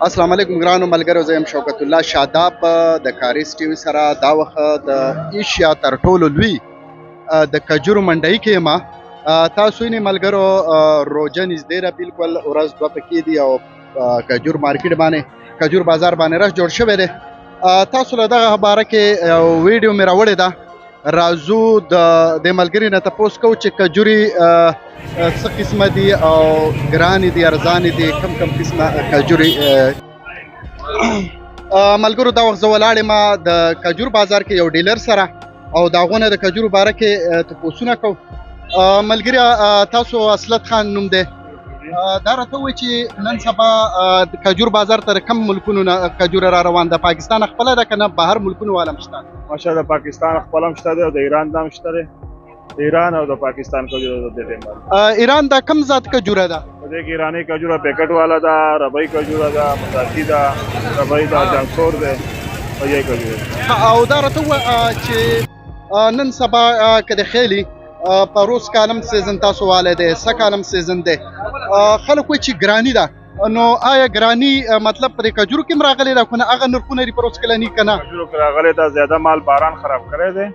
السلام علیکم ګرانو ملګرو، زه یم شوکت الله شاداب د کاریز ټي وي سره دا وخت د ایشیا تر ټولو لوی د کجورو منډۍ کې یم. تاسو یې ملګرو روژه نږدې ده، بالکل ورځ دوه پکې دي او کجور مارکیټ باندې کجور بازار باندې رش جوړ شوی دی. تاسو له دغه باره کې ویډیو مې راوړې ده. راځو د ملګري نه تپوس کوو چې کجوري څه قسمه دي او ګرانې دي ارزانې دي، کم قسمه کجوري. ملګرو دا وخت زه ولاړ یم د کجور بازار کې یو ډیلر سره او د هغو نه د کجورو باره کې تپوسونه کوو. ملګري تاسو اسلت خان نوم دی، دا راته ووایئ چې نن سبا د کجور بازار ته د کم ملکونو نه کجور را روان ده؟ پاکستان خپله ده که نه بهر ملکونو والا هم شته؟ ماشاءالله د پاکستان خپل هم شته دی او د ایران دا هم شته دی. د ایران او د پاکستان کجوره د دې ایران دا کم ذات کجوره ده؟ په دې کې ایراني کجوره پیکټ والا ده، ربعي کجوره ده، مزاجي ده، ربعي ده، جانسور ده او یې کجوره. او دا راته ووایه چې نن سبا که د خیلي په روز کالم سیزن تاسو والی دی، سه کالم سیزن دی، خلک وایي چې ګراني ده. نو آیا ګراني مطلب په دې کجورو کې هم راغلی ده که نه هغه نرخونه دي په روز کلني که نه؟ کجورو کې راغلی ده، زیاده مال باران خراب کړی دی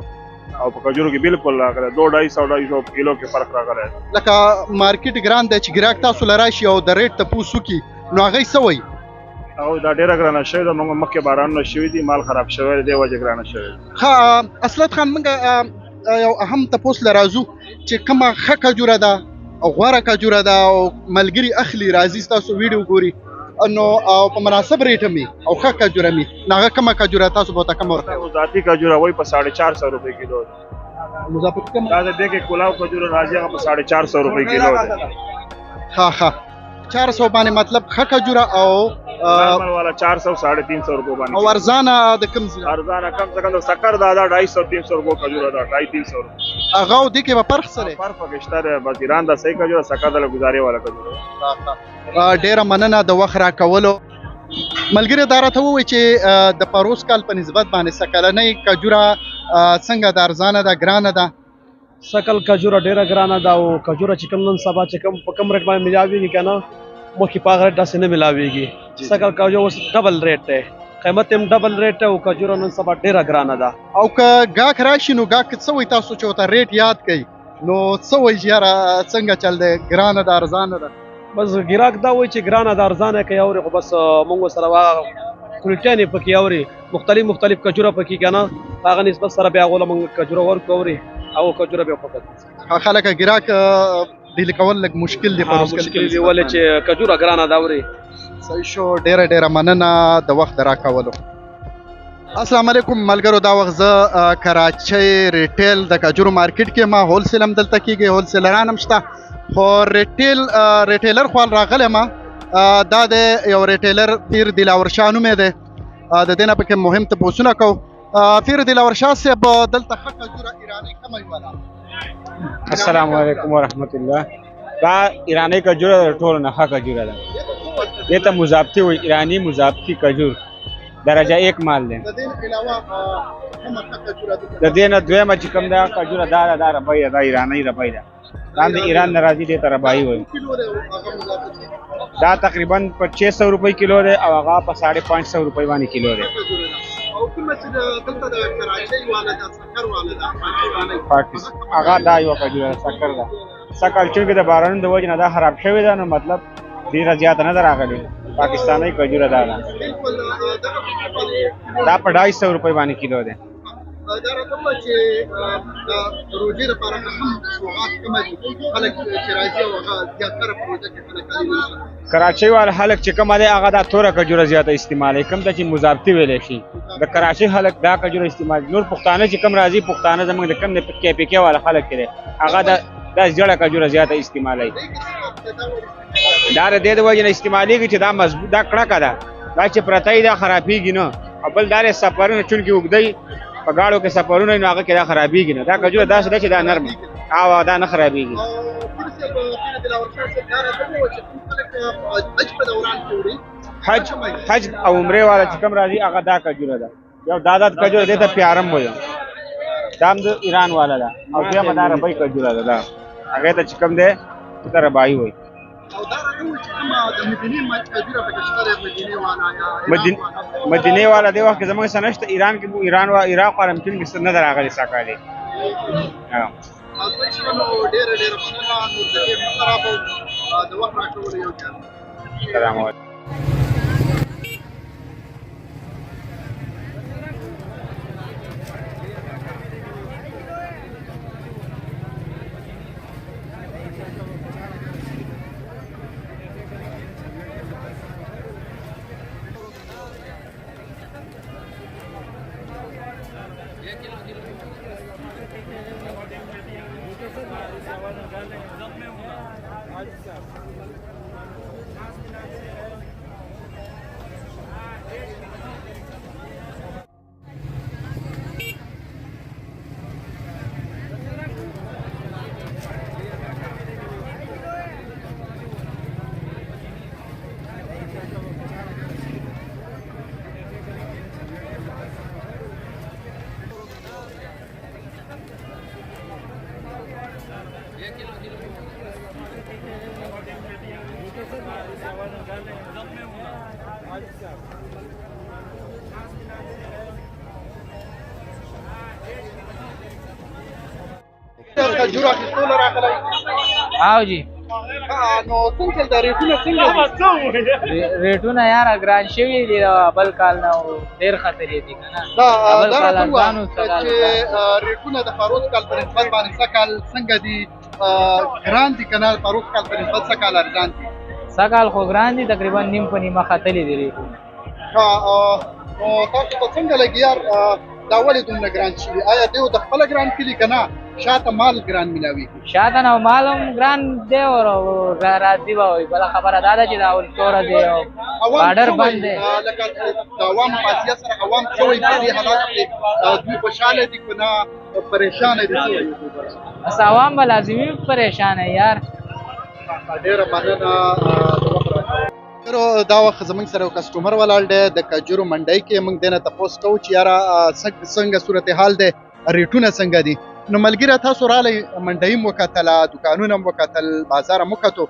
او په کجورو کې بالکل راغلی 200-250 کیلو کې فرق راغلی دی. لکه مارکیټ ګران دی چې ګراهک تاسو له راشي او د ریټ تپوس وکړي نو هغوی څه وایي؟ او دا ډېره ګرانه شوې ده، موږ مخکې بارانونه شوي دي، مال خراب شوی دی، دې وجې ګرانه شوې ده. ښه اسلت خان، موږ یو اهم تپوس له راځو چې کومه ښه کجوره ده او غوره کجوره ده او ملګري اخلي راځي ستاسو ویډیو ګوري نو او په مناسب ریټ مې او ښه کجوره مې نو هغه کومه کجوره تاسو به ورته کومه ورکوئ؟ ذاتي کجوره وایي په 450 روپۍ کیلو ده. مضافت کومه؟ دا د دې کې کلاو کجوره راځي هغه په 450 روپۍ کیلو ده. ښه 400 باندې مطلب ښه کجوره او نارمل والا 400-350 روپۍ باندې او ارزانه د کوم ځای؟ ارزانه کم څه کم د سکر دا 250-300 روپۍ کجوره ده، 250-300 روپۍ. هغه او دې کې به فرق څه دی؟ فرق پکې شته دی، بس ایران دا صحیح کجوره، سکر د ګزارې والا کجوره. ډیره مننه د وخت راکولو. ملګري دا راته ووایي چې د پروس کال په نسبت باندې سکلنۍ کجوره څنګه ده، ارزانه ده ګرانه ده؟ سکل کجوره ډیره ګرانه ده او کجوره چې کوم نن سبا چې کوم په کم ریټ باندې ملاویږي که نه مخکې په هغه ریټ داسې نه ملاویږي. سکل کجوره اوس ډبل ریټ دی، قیمت هم ډبل ریټ دی او کجوره نن سبا ډیره ګرانه ده. او که ګاهک راشي نو ګاهک څه وایي تاسو چې ورته ریټ یاد کوي نو څه وایي چې یاره څنګه چل دی، ګرانه ده ارزانه ده؟ بس ګراهک دا وایي چې ګرانه ده ارزانه کوي اوري، خو بس موږ سره هغه کوالټیانې پکې اوري، مختلف کجوره پکې که نه هغه نسبت سره بیا هغوله موږ کجوره ورکو اوري او کجوره بیا فقط خلک ګراهک ډیل کول لږ مشکل دی. مشکل دی ولې چې کجوره ګرانه ده اوري. صحیح شو، ډیره مننه د وخت راکولو. السلام علیکم ملګرو، دا وخت زه کراچۍ ریټیل د کجورو مارکیټ کې ما هول سیل هم دلته کېږي، هول سیلران هم شته خو ریټیلر خو راغلی ما دا د یو ریټیلر پیر دلاور شاه نومې دی، د دې نه پکې مهم تپوسونه کوو. پیر دلاور شاه صاحب دلته ښه کجوره ایرانۍ کومه ویله؟ السلام علیکم ورحمت الله. دا ایرانی کجوره د ټولو نه ښه کجوره ده، دې ته مضافتی وایي، ایرانی مضافتی کجور درجه 1 مال دی. د دې علاوه کومه ښه کجوره ده؟ د دې نه دویمه چې کوم ده کجوره دا ربعي ده، دا ایرانی ربعي ده، دا د ایران نه راځي، دې ته ربعي وایي. دا تقریبا په 600 روپۍ کیلو دی او هغه په 550 روپۍ باندې کیلو دی. او کومه چې دلته د کراچۍ والا ده، سکر والا ده، پاکستان هغه دا یو کجوره سکر ده. سکر چونکې د بارانونو د وجې نه دا خراب شوې ده نو مطلب ډېره زیاته نه ده راغلې، پاکستاني کجوره ده. دا په 250 روپۍ باندې کیلو دی. دا راته ووایه چې د روژې لپاره هم سوغات کومه دي؟ خلک چې راځي او هغه زیاتره په روژه کې خلک کالي کراچۍ والا خلک چې کومه دی هغه دا توره کجوره زیاته استعمالوي، کوم ته چې مضافتی ویلی شي. د کراچۍ خلک دا کجوره استعمالوي. نور پښتانه چې کوم راځي، پښتانه زموږ د کوم د KPK والا خلک دی هغه دا زیړه کجوره زیاته استعمالوي. دا د دې د وجې نه استعمالېږي چې دا مضبوط، دا کلکه ده، دا چې پرته وي دا خرابېږي نه. او بل دا د سفرونه چونکې اوږده په گاڑو کې سفرونه نو هغه کې دا خرابېږي نه. دا کجوره داسې ده چې دا نرم او دا نه خرابېږي. حج او عمرې والا چې کوم راځي هغه دا کجوره ده، یو دا کجوره دې ته پیارم وایي، دا هم د ایران والا ده او بیا دا ربعي کجوره ده، هغې ته چې کوم دی دا ربعي وایي. مدینه والا دی وخت کې زموږ سره نشته ایران کې ایران او عراق والا ممکن کې نه راغلي ساکالي سلام علیکم. او جی نو څنګه د ریټونه څنګه ریټونه یار ګران شوي دي بل کال نه ډېر خطرې دي که نه بل کال ارزانو چې ریټونه د فاروز کال په نسبت باندې سږ څنګه دي ګران دي که نه فاروز کال په نسبت سږ کال ارزان دي سږ خو ګران دي تقریبا نیم په نیمه ختلي دي ریټونه نو تاسو ته څنګه لګي یار دا ولې دومره ګران شوي آیا دوی د خپله ګران کلي که نه شاته مال ګران ملاویږي شاته نه مال هم ګران دی او راځي به وایي بله خبره دا ده چې دا ولتوره دی او باډر بند دی لکه د عوامو پاسیا سره عوام څه وایي په دې حالاتو کې دوی خوشحاله دي که نه پریشانه دي څه وایي بس عوام به لازمي پریشانه یار ډېره مننه دا وخت زموږ سره یو کسټمر ولاړ دی د کجورو منډۍ کې موږ دې نه تپوس کوو چې یاره څنګه صورتحال دی ریټونه څنګه دي نو ملګري تاسو رالی منډۍ م وکتله دوکانونه م وکتل بازار م وکتو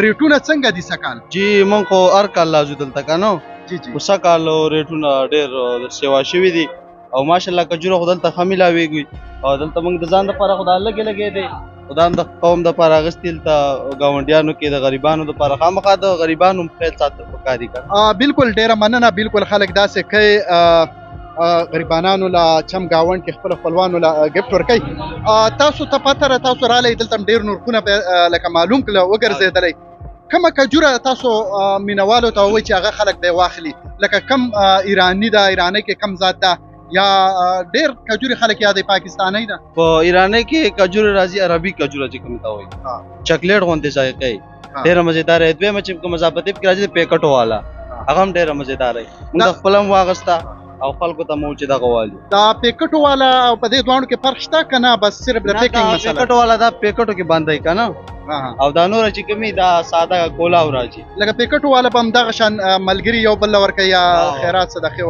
ریټونه څنګه دي سږ جی موږ خو هر کال راځو دلته که نه جی خو سږ کال ریټونه ډېر سیوا شوي دي او ماشاءالله کجوره خو دلته ښه میلاویږي او دلته موږ د ځان دپاره خو دا لږې لږې دی خو دا هم د قوم دپاره اخیستي دلته ګاونډیانو کې د غریبانو دپاره خامخا د غریبانو خیال ساتل پکار دي که بالکل ډېره مننه بالکل خلک داسې کوي غریبانانو له چم ګاونډ کې خپل خپلوانو له ګفټ ورکوي تاسو ته پته ده تاسو رالی دلته ډېر نرخونه لکه معلوم کړله وګرځېدلی کومه کجوره تاسو مینوالو ته ووایي چې هغه خلک دی واخلي لکه کم ایراني ده ایرانۍ کې کم ذات ده یا ډېر کجورې خلک یادوي پاکستانۍ ده په ایرانۍ کې کجوره راځي عربي کجوره چې کومې ته وایي چاکلیټ غوندې ذایقه یې ډېره مزېداره یې دویمه چې کومه مزابطیب کې راځي د پیکټو والا هغه هم ډېره مزېداره یي موږ خپل هم واغسته او خلکو ته مو چې دغه والي دا پیکټو والا او په دې دواړو کې فرق شته که نه بس صرف د پیکینګ مسله پیکټو والا دا پیکټو کې باندې که نه او دا نور چې کومي دا ساده کولاو راځي لکه پیکټو والا به همدغه شان ملګري یو بل له ورکوي یا خیرات صدقې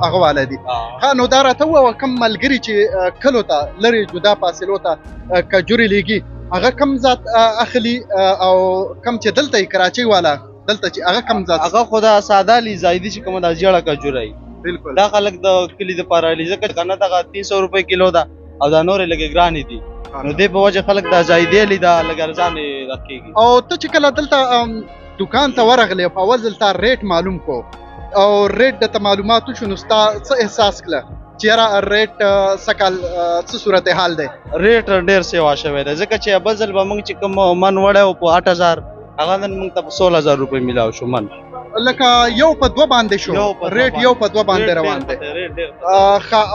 هغه والا دي ښه نو دا راته ووایه کوم ملګري چې کلو ته لرې جدا فاصلو ته کجورې لیږي هغه کم ذات اخلي او کم چې دلته یې کراچۍ والا دلته چې هغه کم ذات هغه خو دا ساده لی زایدي چې کومه دا زیړه کجوره یي بالکل دا خلک د کلي دپاره لي ځکه که نه دغه 300 روپۍ کیلو ده او دا نورې لږې ګرانې دي نو دې په وجه خلک دا زایدې لي دا لږ ارزانې راکېږي او ته چې کله دلته دکان ته ورغلې په اول ځل تا ریټ معلوم کو او ریټ درته معلوماتو شو نو ستا څه احساس کړه چې یاره ریټ څه کال څه صورتحال دی ریټ ډېر سیوا شوی دی ځکه چې بل ځل به موږ چې کوم من وړی و په 8000 هغه نن موږ ته په 16000 روپۍ میلاو شو من لکه یو په دوه باندې شو ریټ یو په دوه باندې روان دی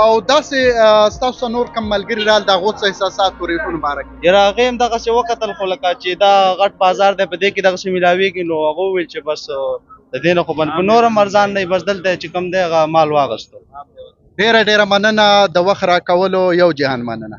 او داسې ستاسو نور کم ملګري رال د هغو څه احساسات په ریټونو باره کې یاره هغې هم دغسې وکتل خو لکه چې دا غټ بازار دی په دې کې دغسې میلاویږي نو هغه وویل چې بس د دې نه خو په نور هم ارزان دی بس دلته چې کوم دی هغه مال واغستو ډېره ډېره مننه د وخت راکولو یو جهان مننه